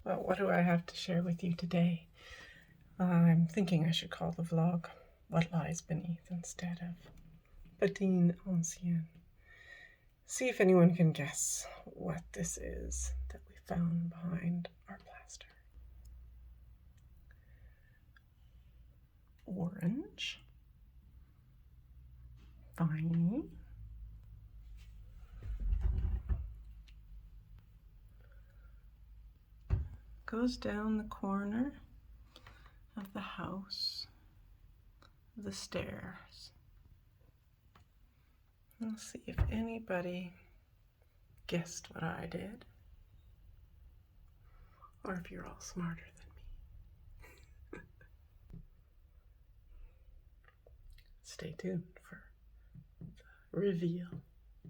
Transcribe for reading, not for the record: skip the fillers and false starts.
Well, what do I have to share with you today? I'm thinking I should call the vlog What Lies Beneath instead of Patine Ancienne. See if anyone can guess what this is that we found behind our plaster. Orange, viney, goes down the corner of the house, the stairs. Let's see if anybody guessed what I did, or if you're all smarter than me. Stay tuned for the reveal.